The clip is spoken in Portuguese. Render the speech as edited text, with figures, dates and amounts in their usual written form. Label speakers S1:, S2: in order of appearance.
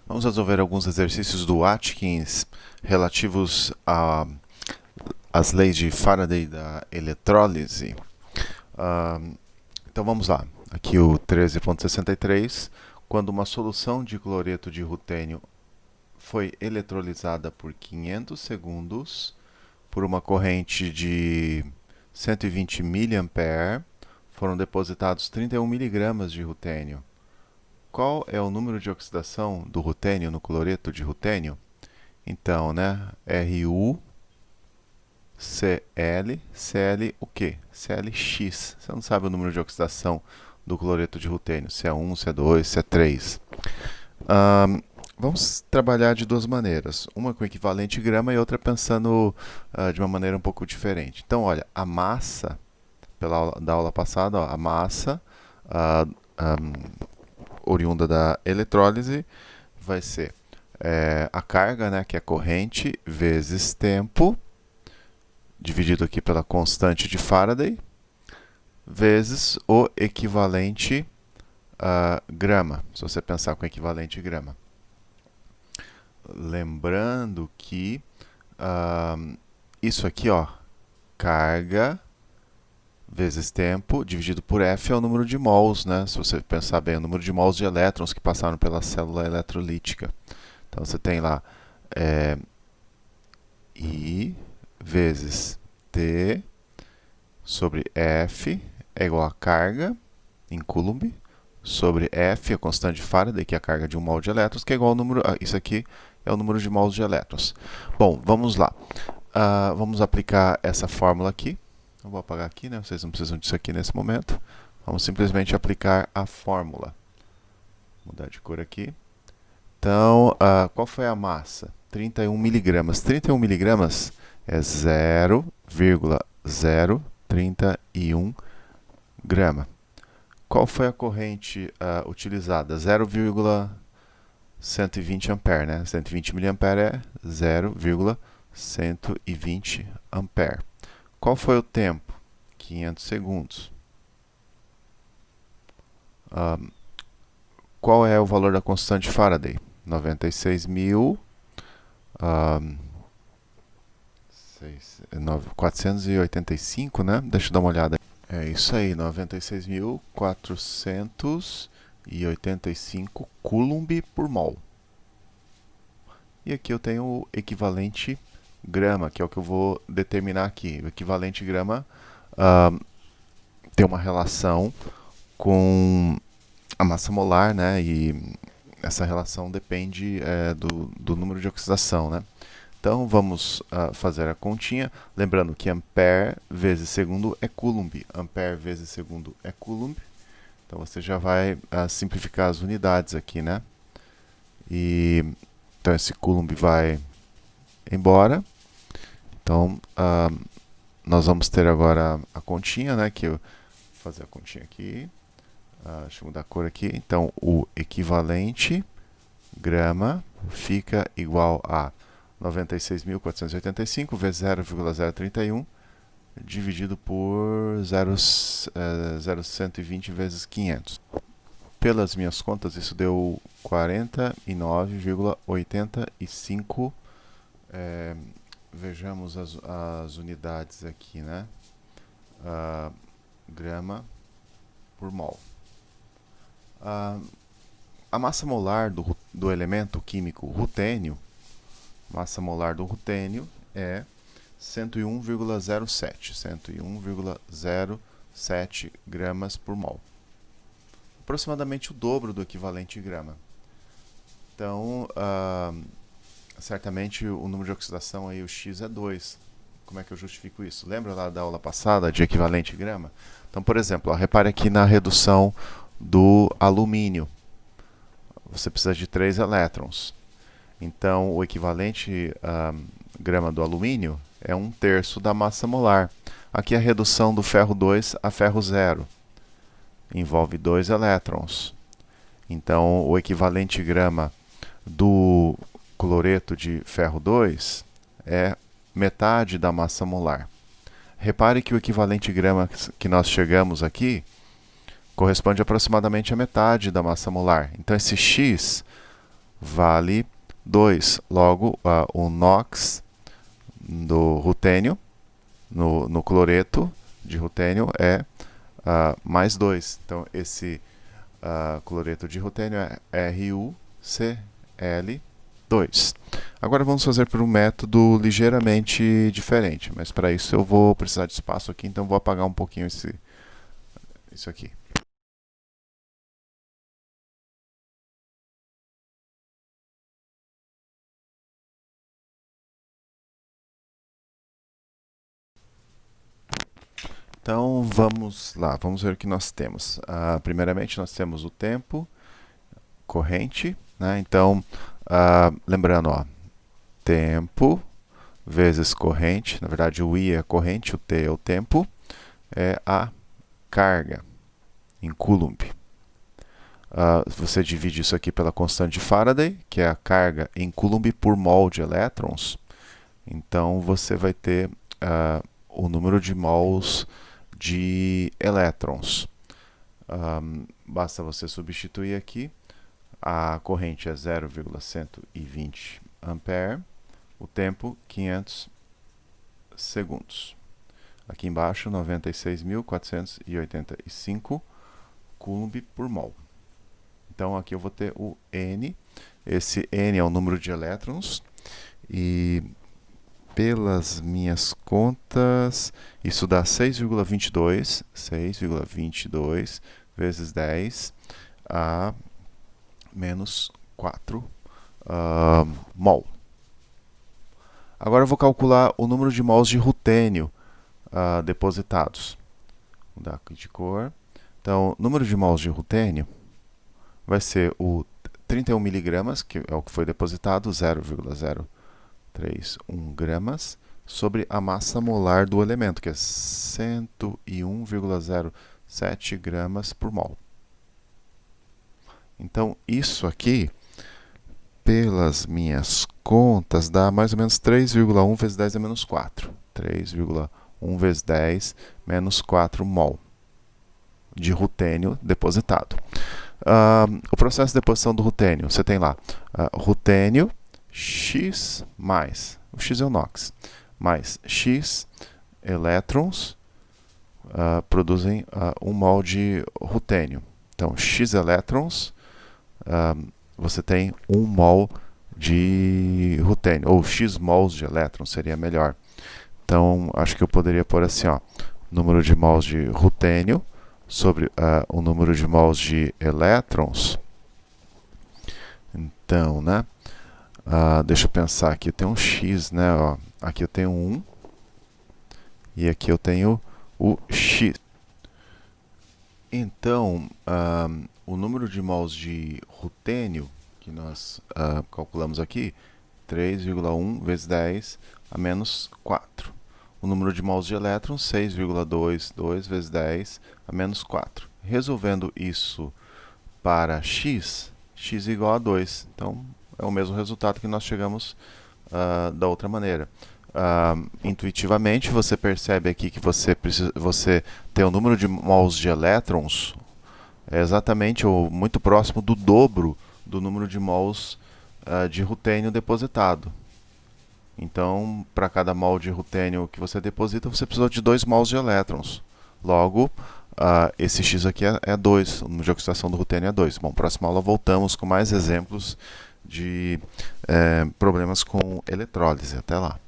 S1: Vamos resolver alguns exercícios do Atkins relativos às leis de Faraday da eletrólise. Ah, então vamos lá. Aqui o 13.63. Quando uma solução de cloreto de rutênio foi eletrolizada por 500 segundos por uma corrente de 120 mA, foram depositados 31 miligramas de rutênio. Qual é o número de oxidação do rutênio no cloreto de rutênio? Então, né, RuCl, Cl o quê? Clx. Você não sabe o número de oxidação do cloreto de rutênio, se é 1, se é 2, se é 3. Vamos trabalhar de duas maneiras, uma com equivalente grama e outra pensando de uma maneira um pouco diferente. Então, olha, a massa, da aula passada, ó, a massa oriunda da eletrólise vai ser a carga, né, que é corrente, vezes tempo, dividido aqui pela constante de Faraday, vezes o equivalente grama, se você pensar com equivalente grama. Lembrando que isso aqui, ó, carga vezes tempo dividido por F é o número de mols, né? Se você pensar bem, o número de mols de elétrons que passaram pela célula eletrolítica. Então você tem lá I vezes T sobre F é igual a carga em Coulomb sobre F, a constante de Faraday, que é a carga de um mol de elétrons, que é igual ao número... isso aqui é o número de mols de elétrons. Bom, vamos lá. Vamos aplicar essa fórmula aqui. Eu vou apagar aqui, né? Vocês não precisam disso aqui nesse momento. Vamos simplesmente aplicar a fórmula. Vou mudar de cor aqui. Então, qual foi a massa? 31 miligramas. 31 miligramas é 0,031 grama. Qual foi a corrente utilizada? 0,120 ampere, né? 120 miliampere é 0,120 ampere. Qual foi o tempo? 500 segundos. Qual é o valor da constante de Faraday? 96.485, né? Deixa eu dar uma olhada. É isso aí, 96.485 Coulomb por mol. E aqui eu tenho o equivalente grama, que é o que eu vou determinar aqui. O equivalente grama tem uma relação com a massa molar, né? E essa relação depende do número de oxidação, né? Então vamos fazer a continha, lembrando que ampere vezes segundo é Coulomb. Ampere vezes segundo é Coulomb. Então você já vai simplificar as unidades aqui, né? Então esse Coulomb vai embora. Então nós vamos ter agora a continha, né? Que eu vou fazer a continha aqui. Deixa eu mudar a cor aqui. Então o equivalente grama fica igual a 96.485 vezes 0,031 dividido por 0,120 vezes 500. Pelas minhas contas, isso deu 49,85. Vejamos as unidades aqui, né? Grama por mol. A massa molar do elemento químico rutênio, massa molar do rutênio é 101,07 gramas por mol. Aproximadamente o dobro do equivalente grama. Então, certamente o número de oxidação aí, o X é 2. Como é que eu justifico isso? Lembra lá da aula passada de equivalente grama? Então, por exemplo, repare aqui na redução do alumínio. Você precisa de 3 elétrons. Então, o equivalente grama do alumínio é 1/3 da massa molar. Aqui a redução do ferro 2 a ferro 0 envolve 2 elétrons. Então, o equivalente grama do cloreto de ferro 2 é metade da massa molar. Repare que o equivalente grama que nós chegamos aqui corresponde aproximadamente a metade da massa molar. Então, esse X vale 2. Logo, o NOx do rutênio, no cloreto de rutênio, é mais 2. Então, esse cloreto de rutênio é RuCl2. Agora vamos fazer por um método ligeiramente diferente, mas para isso eu vou precisar de espaço aqui, então vou apagar um pouquinho isso aqui. Então vamos lá, vamos ver o que nós temos. Primeiramente nós temos o tempo corrente, né? Então, lembrando, tempo vezes corrente, na verdade o I é a corrente, o T é o tempo, é a carga em Coulomb. Você divide isso aqui pela constante de Faraday, que é a carga em Coulomb por mol de elétrons. Então você vai ter o número de mols de elétrons. Basta você substituir aqui. A corrente é 0,120 ampere, o tempo 500 segundos. Aqui embaixo 96.485 Coulomb por mol. Então aqui eu vou ter o N. Esse N é o número de elétrons e pelas minhas contas, isso dá 6,22 vezes 10 a menos 4 mol. Agora eu vou calcular o número de mols de rutênio depositados. Vou dar aqui de cor. Então, o número de mols de rutênio vai ser o 31 miligramas, que é o que foi depositado, 0,031 gramas, sobre a massa molar do elemento, que é 101,07 gramas por mol. Então, isso aqui, pelas minhas contas, dá mais ou menos 3,1 vezes 10 a menos 4. 3,1 vezes 10 menos 4 mol de rutênio depositado. O processo de deposição do rutênio, você tem lá rutênio X mais, o X é o NOx, mais X elétrons produzem 1 mol de rutênio. Então, X elétrons, você tem 1 mol de rutênio, ou X mols de elétrons seria melhor. Então, acho que eu poderia pôr assim, número de mols de rutênio sobre o número de mols de elétrons. Então, né? Deixa eu pensar aqui, eu tenho um X, né? Aqui eu tenho 1 e aqui eu tenho o X. Então, o número de mols de rutênio que nós calculamos aqui, 3,1 vezes 10 a menos 4. O número de mols de elétrons, 6,22 vezes 10 a menos 4. Resolvendo isso para x, x igual a 2. Então, é o mesmo resultado que nós chegamos da outra maneira. Intuitivamente, você percebe aqui que você tem o número de mols de elétrons exatamente ou muito próximo do dobro do número de mols de rutênio depositado. Então, para cada mol de rutênio que você deposita, você precisa de 2 mols de elétrons. Logo, esse X aqui é 2, o número de oxidação do rutênio é 2. Bom, próxima aula voltamos com mais exemplos de problemas com eletrólise. Até lá.